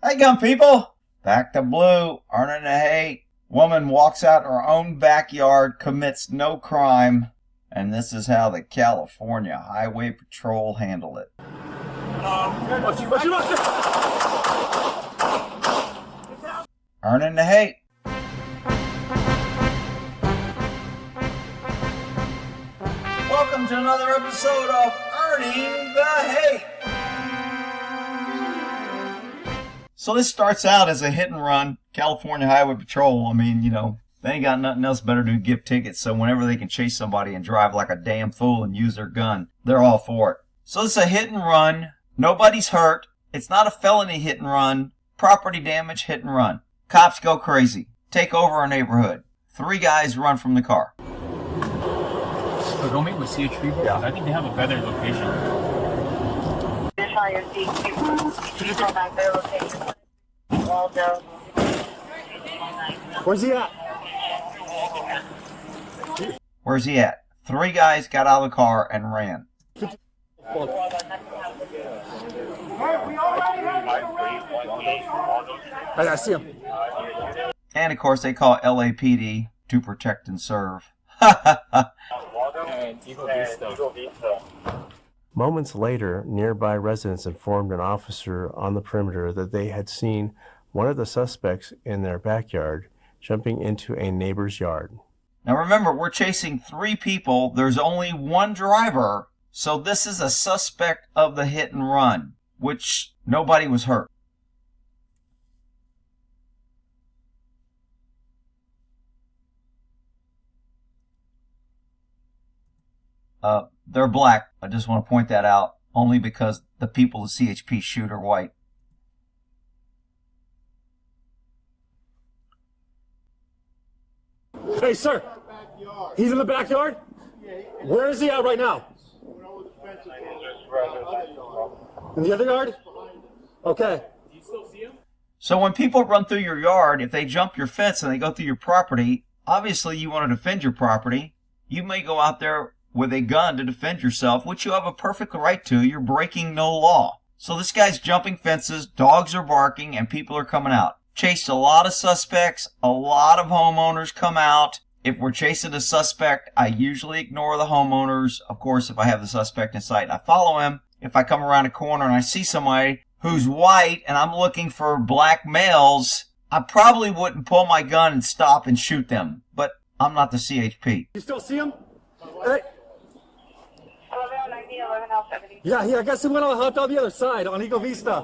Hey, gun people! Back to blue, earning the hate. Woman walks out her own backyard, commits no crime, and this is how the California Highway Patrol handle it. Earning the hate. Welcome to another episode of Earning the Hate. So this starts out as a hit and run. California Highway Patrol, I mean, you know, they ain't got nothing else better to do, give tickets. So whenever they can chase somebody and drive like a damn fool and use their gun, they're all for it. So it's a hit and run. Nobody's hurt. It's not a felony hit and run. Property damage hit and run. Cops go crazy. Take over a neighborhood. 3 guys run from the car. So go meet with CHP, bro. Yeah. I think they have a better location. Where's he at? Where's he at? 3 guys got out of the car and ran. I see him. And of course they call LAPD to protect and serve. Moments later, nearby residents informed an officer on the perimeter that they had seen one of the suspects in their backyard jumping into a neighbor's yard. Now remember, we're chasing 3 people. There's only 1 driver. So this is a suspect of the hit and run, which nobody was hurt. They're black. I just want to point that out, only because the people the CHP shoot are white. Hey, sir. He's in the backyard? Where is he at right now? In the other yard? Okay. Do you still see him? So when people run through your yard, if they jump your fence and they go through your property, obviously you want to defend your property. You may go out there with a gun to defend yourself, which you have a perfect right to. You're breaking no law. So this guy's jumping fences, dogs are barking, and people are coming out. Chased a lot of suspects, a lot of homeowners come out. If we're chasing a suspect, I usually ignore the homeowners. Of course, if I have the suspect in sight, I follow him. If I come around a corner and I see somebody who's white and I'm looking for black males, I probably wouldn't pull my gun and stop and shoot them. But I'm not the CHP. You still see him? Hey. Yeah, I guess he went on the other side on Eagle Vista.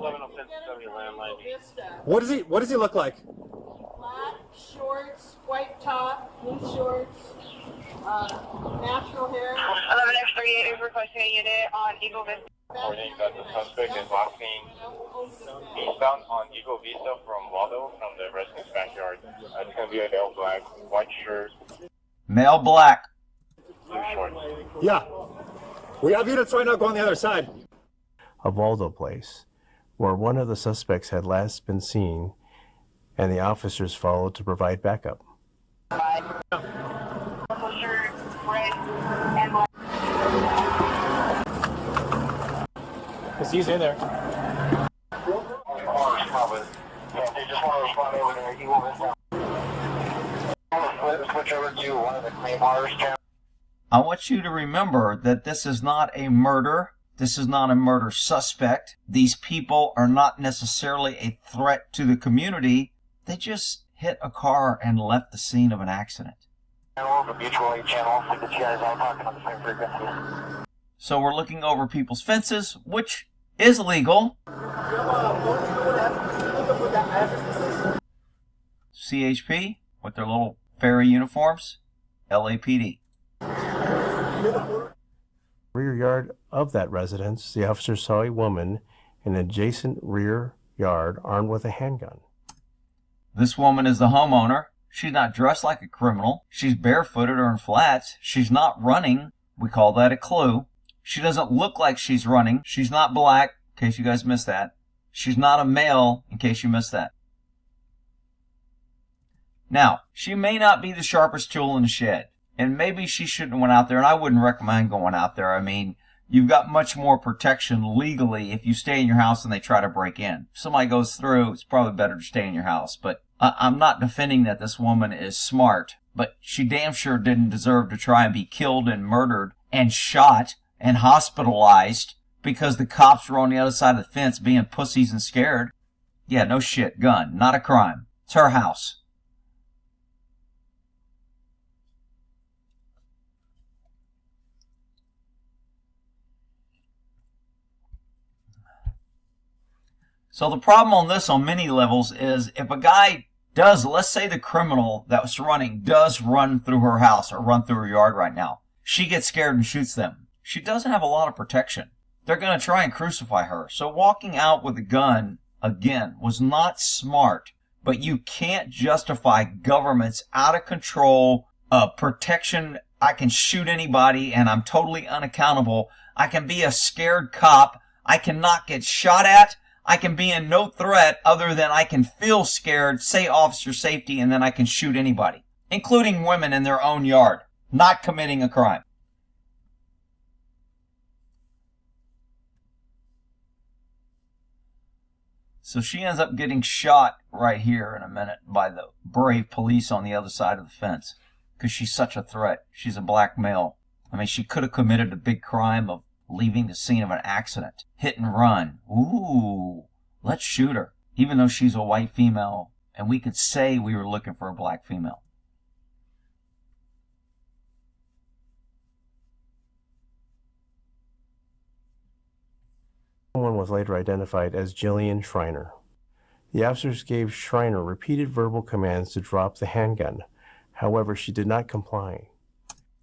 What does he look like? Black shorts, white top, loose shorts, natural hair. 11X38 is requesting a unit on Eagle Vista. Reporting that the suspect is last seen eastbound on Eagle Vista from Waldo from the resident's backyard. It's going to be a male black, white shirt. Male black. Blue shorts. Yeah. We have units right now going the other side. Of Waldo Place, where one of the suspects had last been seen, and the officers followed to provide backup. Because he's in there. I want you to remember that this is not a murder. This is not a murder suspect. These people are not necessarily a threat to the community. They just hit a car and left the scene of an accident. So we're looking over people's fences, which is legal. CHP with their little fairy uniforms. LAPD. Rear yard of that residence, the officer saw a woman in an adjacent rear yard armed with a handgun. This woman is the homeowner. She's not dressed like a criminal. She's barefooted or in flats. She's not running. We call that a clue. She doesn't look like she's running. She's not black, in case you guys missed that. She's not a male, in case you missed that. Now, she may not be the sharpest tool in the shed. And maybe she shouldn't have went out there, and I wouldn't recommend going out there. I mean, you've got much more protection legally if you stay in your house and they try to break in. If somebody goes through, it's probably better to stay in your house. But I'm not defending that this woman is smart, but she damn sure didn't deserve to try and be killed and murdered and shot and hospitalized because the cops were on the other side of the fence being pussies and scared. Yeah, no shit. Gun. Not a crime. It's her house. So the problem on this on many levels is if a guy does, let's say the criminal that was running does run through her house or run through her yard right now, she gets scared and shoots them. She doesn't have a lot of protection. They're going to try and crucify her. So walking out with a gun, again, was not smart. But you can't justify government's out of control protection. I can shoot anybody and I'm totally unaccountable. I can be a scared cop. I cannot get shot at. I can be in no threat other than I can feel scared, say officer safety, and then I can shoot anybody, including women in their own yard, not committing a crime. So she ends up getting shot right here in a minute by the brave police on the other side of the fence because she's such a threat. She's a black male. I mean, she could have committed a big crime of leaving the scene of an accident. Hit and run. Ooh, let's shoot her. Even though she's a white female, and we could say we were looking for a black female. One was later identified as Jillian Shriner. The officers gave Shriner repeated verbal commands to drop the handgun. However, she did not comply.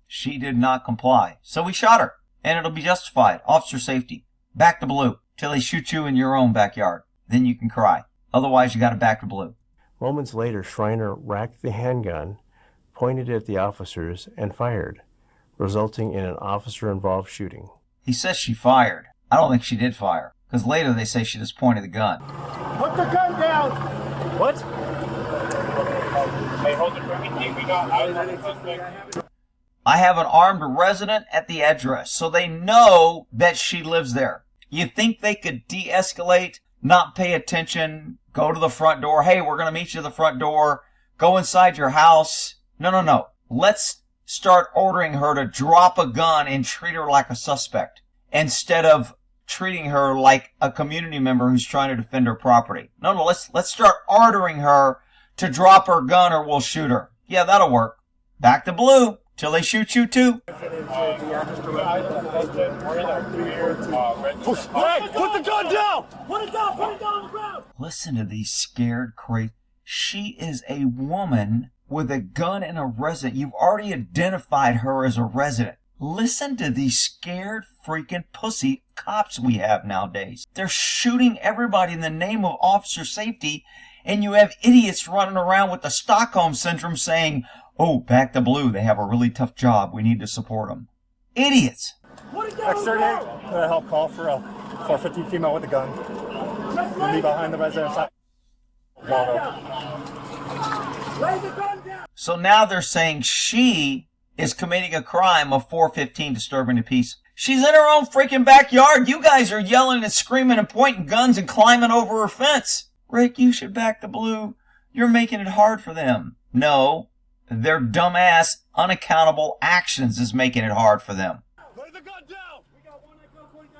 She did not comply. So we shot her. And it'll be justified. Officer safety. Back to blue. Till they shoot you in your own backyard. Then you can cry. Otherwise, you got to back to blue. Moments later, Shriner racked the handgun, pointed it at the officers, and fired, resulting in an officer-involved shooting. He says she fired. I don't think she did fire. Because later they say she just pointed the gun. Put the gun down! What? Hey, hold it for me. We got eyes on the suspect. I have an armed resident at the address, so they know that she lives there. You think they could de-escalate, not pay attention, go to the front door? Hey, we're going to meet you at the front door. Go inside your house. No. Let's start ordering her to drop a gun and treat her like a suspect instead of treating her like a community member who's trying to defend her property. No, let's start ordering her to drop her gun or we'll shoot her. Yeah, that'll work. Back to blue. Till they shoot you too. Hey, put the gun down! Put it down! Put it down on the ground! Listen to these scared crazy. She is a woman with a gun and a resident. You've already identified her as a resident. Listen to these scared freaking pussy cops we have nowadays. They're shooting everybody in the name of officer safety, and you have idiots running around with the Stockholm Syndrome saying, oh, back to blue. They have a really tough job. We need to support them. Idiots. Externate to help call for a 450 female with a gun. We'll be behind the residence. So now they're saying she is committing a crime of 415 disturbing the peace. She's in her own freaking backyard. You guys are yelling and screaming and pointing guns and climbing over her fence. Rick, you should back the blue. You're making it hard for them. No. Their dumbass, unaccountable actions is making it hard for them. Lay the gun down! We got one that gun pointing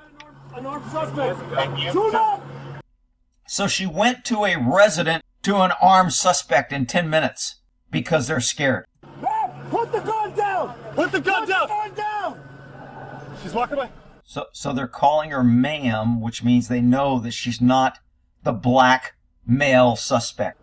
at an armed suspect. Shoot up! So she went to a resident to an armed suspect in 10 minutes because they're scared. Hey, put the gun down! Put the gun down! Put the gun down! She's walking away. So they're calling her ma'am, which means they know that she's not the black male suspect.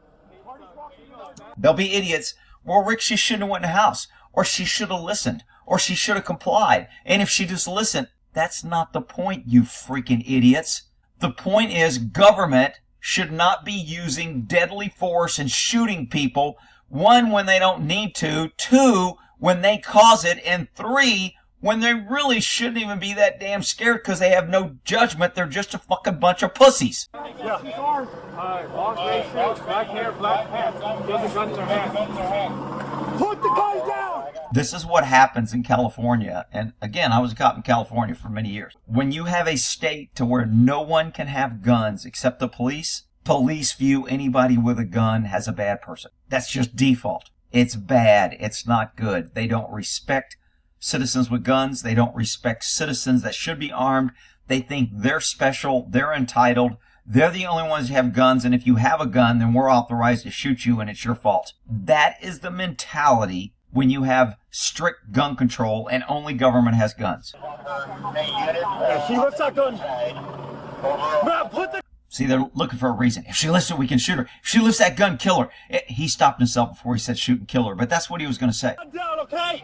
They'll be idiots. Well, Rick, she shouldn't have went in the house. Or she should have listened. Or she should have complied. And if she just listened, that's not the point, you freaking idiots. The point is government should not be using deadly force and shooting people. 1, when they don't need to. 2, when they cause it. And 3, when they really shouldn't even be that damn scared because they have no judgment. They're just a fucking bunch of pussies. Yeah. Long gray shirt, black hair, black pants. She has a gun in her hand. Put the gun down! This is what happens in California. And again, I was a cop in California for many years. When you have a state to where no one can have guns except the police, police view anybody with a gun as a bad person. That's just default. It's bad. It's not good. They don't respect citizens with guns. They don't respect citizens that should be armed. They think they're special. They're entitled. They're the only ones who have guns. And if you have a gun, then we're authorized to shoot you and it's your fault. That is the mentality when you have strict gun control and only government has guns. She lifts that gun. Man, put the... See, they're looking for a reason. If she lifts it, we can shoot her. If she lifts that gun, kill her. He stopped himself before he said shoot and kill her, but that's what he was going to say. Down, okay?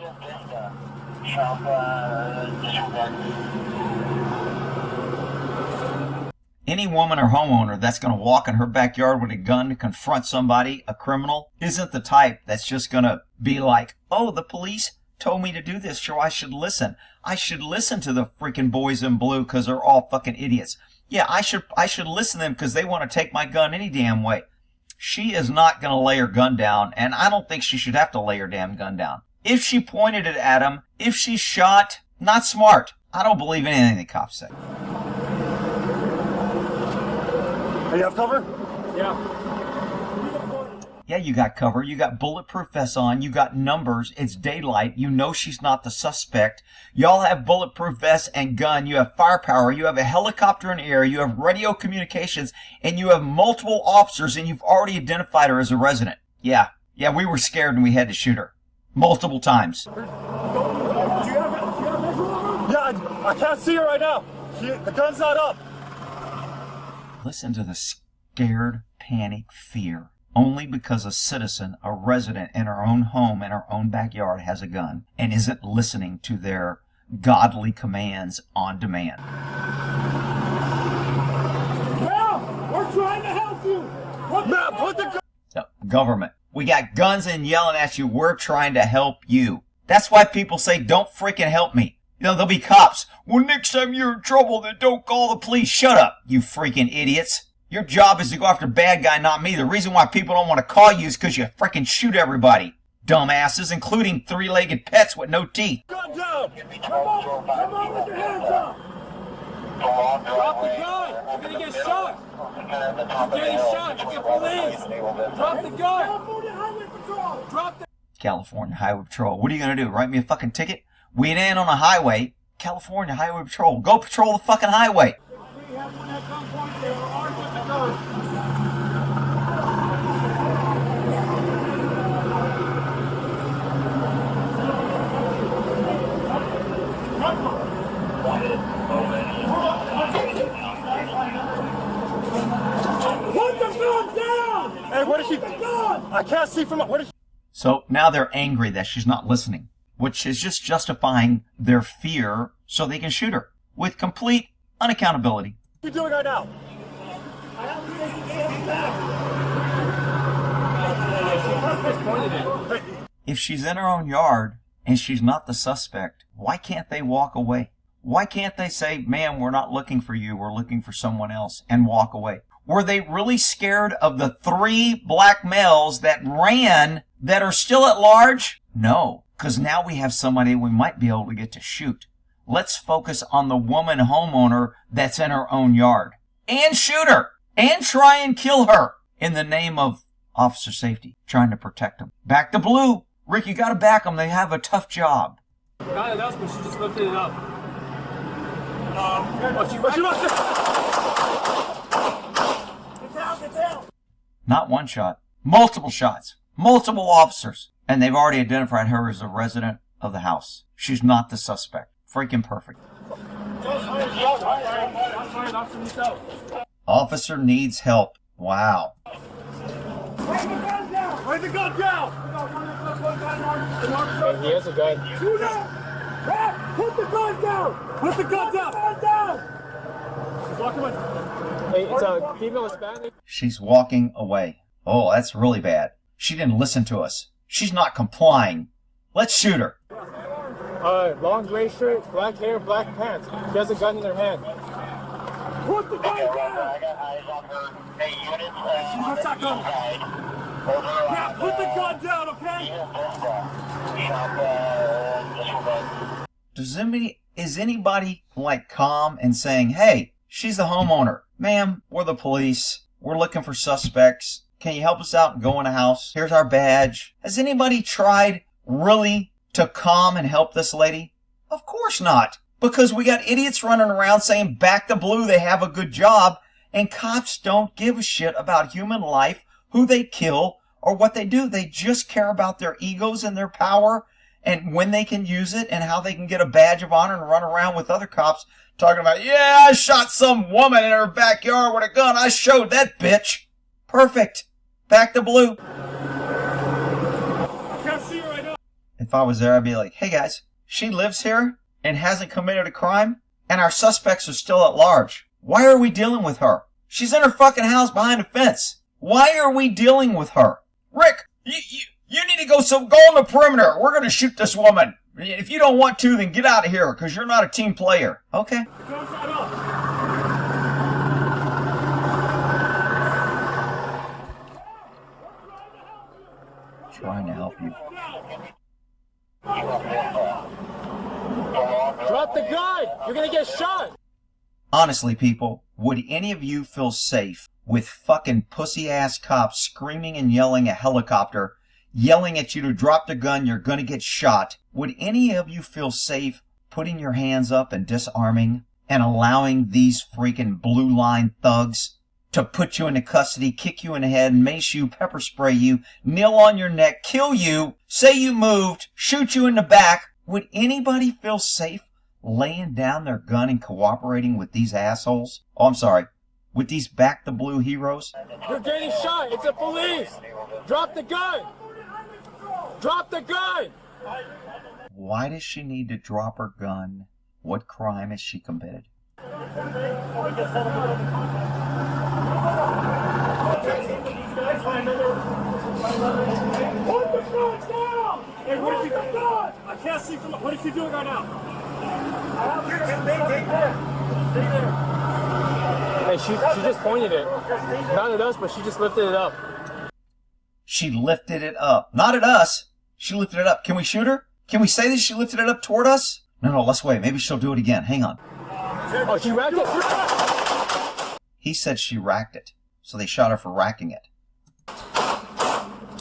Any woman or homeowner that's going to walk in her backyard with a gun to confront somebody, a criminal, isn't the type that's just going to be like, oh, the police told me to do this, so I should listen. I should listen to the freaking boys in blue because they're all fucking idiots. Yeah, I should listen to them because they want to take my gun any damn way. She is not going to lay her gun down, and I don't think she should have to lay her damn gun down. If she pointed it at him, if she shot, not smart. I don't believe anything the cops say. Hey, you have cover? Yeah. Yeah, you got cover. You got bulletproof vests on. You got numbers. It's daylight. You know she's not the suspect. Y'all have bulletproof vests and gun. You have firepower. You have a helicopter in the air. You have radio communications. And you have multiple officers, and you've already identified her as a resident. Yeah, we were scared and we had to shoot her. Multiple times. Yeah, I can't see her right now. The gun's not up. Listen to the scared panic fear. Only because a citizen, a resident in her own home, in her own backyard has a gun and isn't listening to their godly commands on demand. Ma'am, we're trying to help you. Ma'am, put the gun. Government. We got guns and yelling at you. We're trying to help you. That's why people say, don't freaking help me. You know, there'll be cops. Well, next time you're in trouble, then don't call the police. Shut up, you freaking idiots. Your job is to go after bad guy, not me. The reason why people don't want to call you is because you freaking shoot everybody. Dumbasses, including three-legged pets with no teeth. Gun down! Come on with your hands up! Drop the gun! You're gonna get shot! You're getting shot! It's the police! Drop the gun! Drop the... California Highway Patrol. What are you going to do? Write me a fucking ticket? We ain't on a highway. California Highway Patrol. Go patrol the fucking highway. Put the gun down! Hey, what is she? I can't see from... What is she? So now they're angry that she's not listening, which is just justifying their fear so they can shoot her with complete unaccountability. What are you doing right now? If she's in her own yard and she's not the suspect, why can't they walk away? Why can't they say, ma'am, we're not looking for you, we're looking for someone else, and walk away? Were they really scared of the 3 black males that ran that are still at large? No, because now we have somebody we might be able to get to shoot. Let's focus on the woman homeowner that's in her own yard. And shoot her! And try and kill her! In the name of officer safety, trying to protect them. Back to blue! Rick, you gotta back them, they have a tough job. Not enough, but she just lifted it up. Not one shot. Multiple shots. Multiple officers. And they've already identified her as a resident of the house. She's not the suspect. Freaking perfect. Officer needs help. Wow. Lay the gun down! He has a gun. Do that! Put the gun down! Put the gun down! She's walking away. Hey, it's a female Hispanic. She's walking away. Oh, that's really bad. She didn't listen to us. She's not complying. Let's shoot her. Long gray shirt, black hair, black pants. She has a gun in her hand. Put the gun down! I got eyes on her. Hey, units, What's that gun? Now put the gun down, okay? Is anybody like calm and saying, hey, she's the homeowner. Ma'am, we're the police. We're looking for suspects. Can you help us out and go in a house? Here's our badge. Has anybody tried really to calm and help this lady? Of course not. Because we got idiots running around saying back to blue, they have a good job. And cops don't give a shit about human life, who they kill, or what they do. They just care about their egos and their power and when they can use it and how they can get a badge of honor and run around with other cops talking about, yeah, I shot some woman in her backyard with a gun. I showed that bitch. Perfect. Back to blue. I can't see her right now. If I was there, I'd be like, hey guys, she lives here and hasn't committed a crime and our suspects are still at large. Why are we dealing with her? She's in her fucking house behind a fence. Why are we dealing with her? Rick, you need to go on the perimeter. We're going to shoot this woman. If you don't want to, then get out of here because you're not a team player. Okay. Trying to help you. Drop the gun! You're gonna get shot! Honestly, people, would any of you feel safe with fucking pussy-ass cops screaming and yelling a helicopter, yelling at you to drop the gun, you're gonna get shot? Would any of you feel safe putting your hands up and disarming and allowing these freaking blue line thugs to put you into custody, kick you in the head, mace you, pepper spray you, kneel on your neck, kill you, say you moved, shoot you in the back? Would anybody feel safe laying down their gun and cooperating with these assholes? Oh, I'm sorry. With these back the blue heroes? You're getting shot! It's the police! Drop the gun! Drop the gun! Why does she need to drop her gun? What crime has she committed? Put the gun down! Hey, what is she doing? I can't see from. What is she doing right now? You can maintain there. Stay there. Hey, she just pointed it. Not at us, but she just lifted it up. She lifted it up. Not at us. She lifted it up. Can we shoot her? Can we say that she lifted it up toward us? No, let's wait. Maybe she'll do it again. Hang on. Oh, she racked it? He said she racked it. So they shot her for racking it.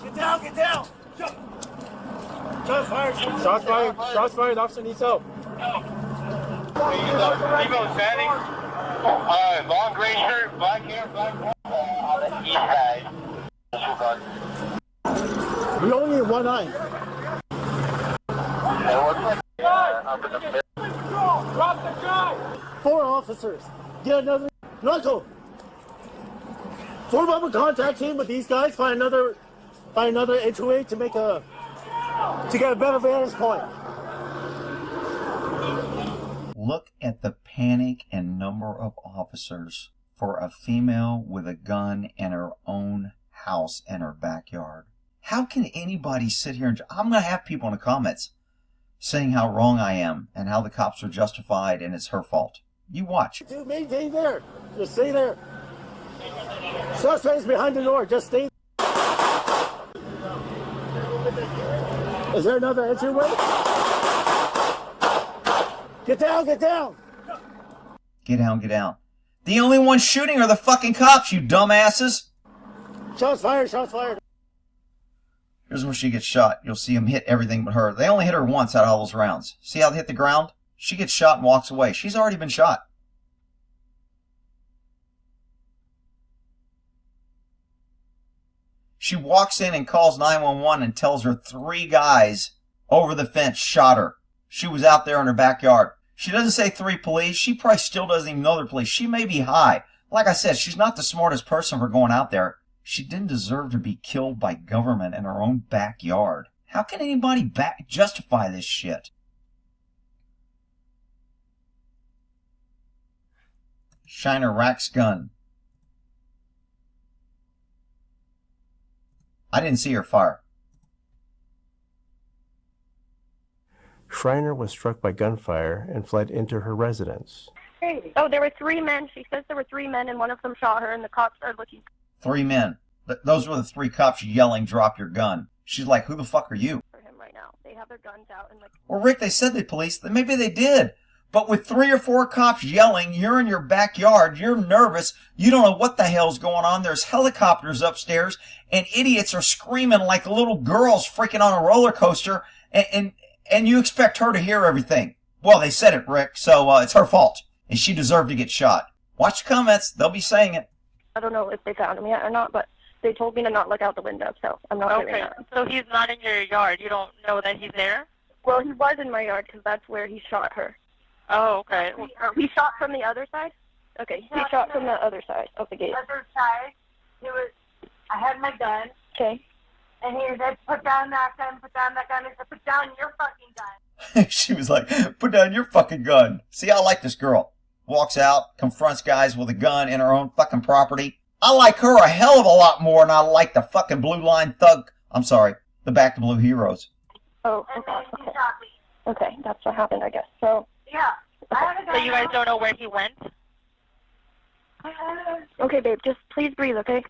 Get down, get down! Shots fired! Shots fired! Shots fired! Officer needs help. People standing. Long gray shirt, black hair, black on the east side. We only need one eye. Drop the gun! 4 officers. Get another knuckle. Form up a contact team with these guys. Find another HOA to get a better vantage point. Look at the panic and number of officers for a female with a gun in her own house in her backyard. How can anybody sit here and... I'm going to have people in the comments saying how wrong I am and how the cops are justified and it's her fault. You watch. Dude, maintain there. Just stay there. Suspects behind the door. Just stay. Is there another entryway? Get down, get down. Get down, get down. The only ones shooting are the fucking cops, you dumbasses. Shots fired, shots fired. Here's where she gets shot. You'll see them hit everything but her. They only hit her once out of all those rounds. See how they hit the ground? She gets shot and walks away. She's already been shot. She walks in and calls 911 and tells her 3 guys over the fence shot her. She was out there in her backyard. She doesn't say 3 police. She probably still doesn't even know they're police. She may be high. Like I said, she's not the smartest person for going out there. She didn't deserve to be killed by government in her own backyard. How can anybody justify this shit? Shriner racks gun. I didn't see her fire. Shriner was struck by gunfire and fled into her residence. Oh, there were 3 men. She says there were 3 men, and one of them shot her, and the cops are looking. 3 men. Those were the 3 cops yelling, "Drop your gun." She's like, "Who the fuck are you?" For him right now. They have their guns out and like. Well, Rick, they said they police. Maybe they did. But with 3 or 4 cops yelling, you're in your backyard, you're nervous, you don't know what the hell's going on. There's helicopters upstairs, and idiots are screaming like little girls freaking on a roller coaster, and you expect her to hear everything. Well, they said it, Rick, so it's her fault, and she deserved to get shot. Watch the comments. They'll be saying it. I don't know if they found him yet or not, but they told me to not look out the window, so I'm not doing that. So he's not in your yard. You don't know that he's there? Well, he was in my yard because that's where he shot her. Oh, okay. He shot from the other side? Okay, he shot from the other side of the gate. Other side. I had my gun. Okay. And he said, put down that gun, put down that gun. I said, put down your fucking gun. She was like, "Put down your fucking gun." See, I like this girl. Walks out, confronts guys with a gun in her own fucking property. I like her a hell of a lot more than I like the fucking Blue Line Thug. I'm sorry, the Back to Blue Heroes. Oh, okay. Okay, that's what happened, I guess. So. Yeah. So you guys don't know where he went? Okay, babe, just please breathe, okay?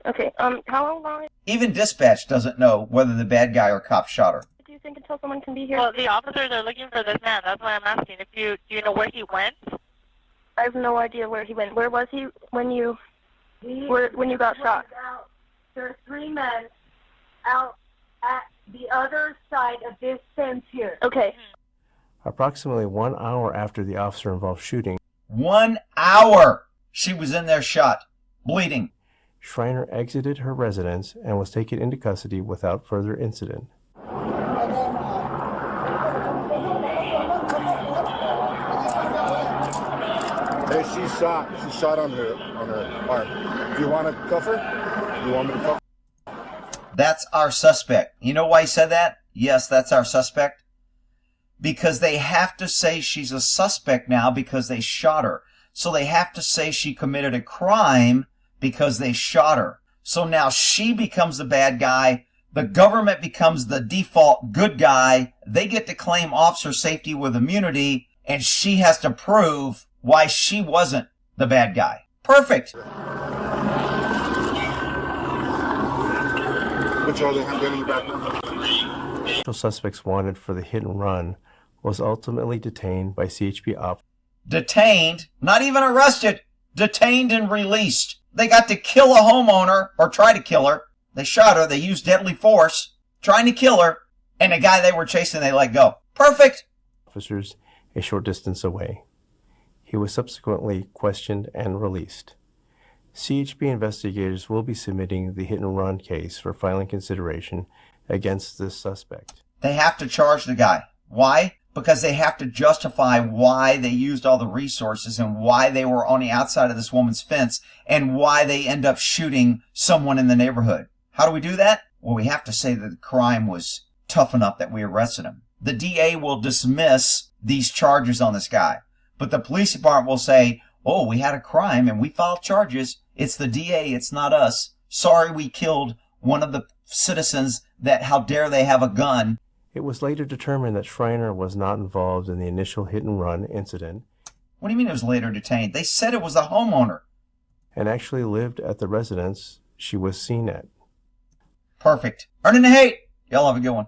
Okay, how long Even dispatch doesn't know whether the bad guy or cop shot her. do you think until someone can be here? Well, the officers are looking for this man. That's why I'm asking. Do you know where he went? I have no idea where he went. Where was he when you got shot? There are 3 men out at the other side of this fence here. Okay. Approximately 1 hour after the officer-involved shooting, 1 hour she was in there shot, bleeding. Shriner exited her residence and was taken into custody without further incident. Hey, she's shot. She's shot on her arm. Do you want to cuff her? Do you want me to cuff her? That's our suspect. You know why he said that? Yes, that's our suspect. Because they have to say she's a suspect now because they shot her. So they have to say she committed a crime because they shot her. So now she becomes the bad guy. The government becomes the default good guy. They get to claim officer safety with immunity, and she has to prove why she wasn't the bad guy. Perfect. Which are they getting back now? The suspects wanted for the hit and run was ultimately detained by CHP officers. Detained, not even arrested, detained and released. They got to kill a homeowner, or try to kill her. They shot her, they used deadly force, trying to kill her, and the guy they were chasing, they let go. Perfect. Officers a short distance away. He was subsequently questioned and released. CHP investigators will be submitting the hit and run case for filing consideration against this suspect. They have to charge the guy. Why? Because they have to justify why they used all the resources and why they were on the outside of this woman's fence and why they end up shooting someone in the neighborhood. How do we do that? Well, we have to say that the crime was tough enough that we arrested him. The DA will dismiss these charges on this guy, but the police department will say, "Oh, we had a crime and we filed charges. It's the DA, it's not us. Sorry we killed one of the citizens that how dare they have a gun." It was later determined that Shriner was not involved in the initial hit and run incident. What do you mean it was later detained? They said it was a homeowner. And actually lived at the residence she was seen at. Perfect. Earning the hate. Y'all have a good one.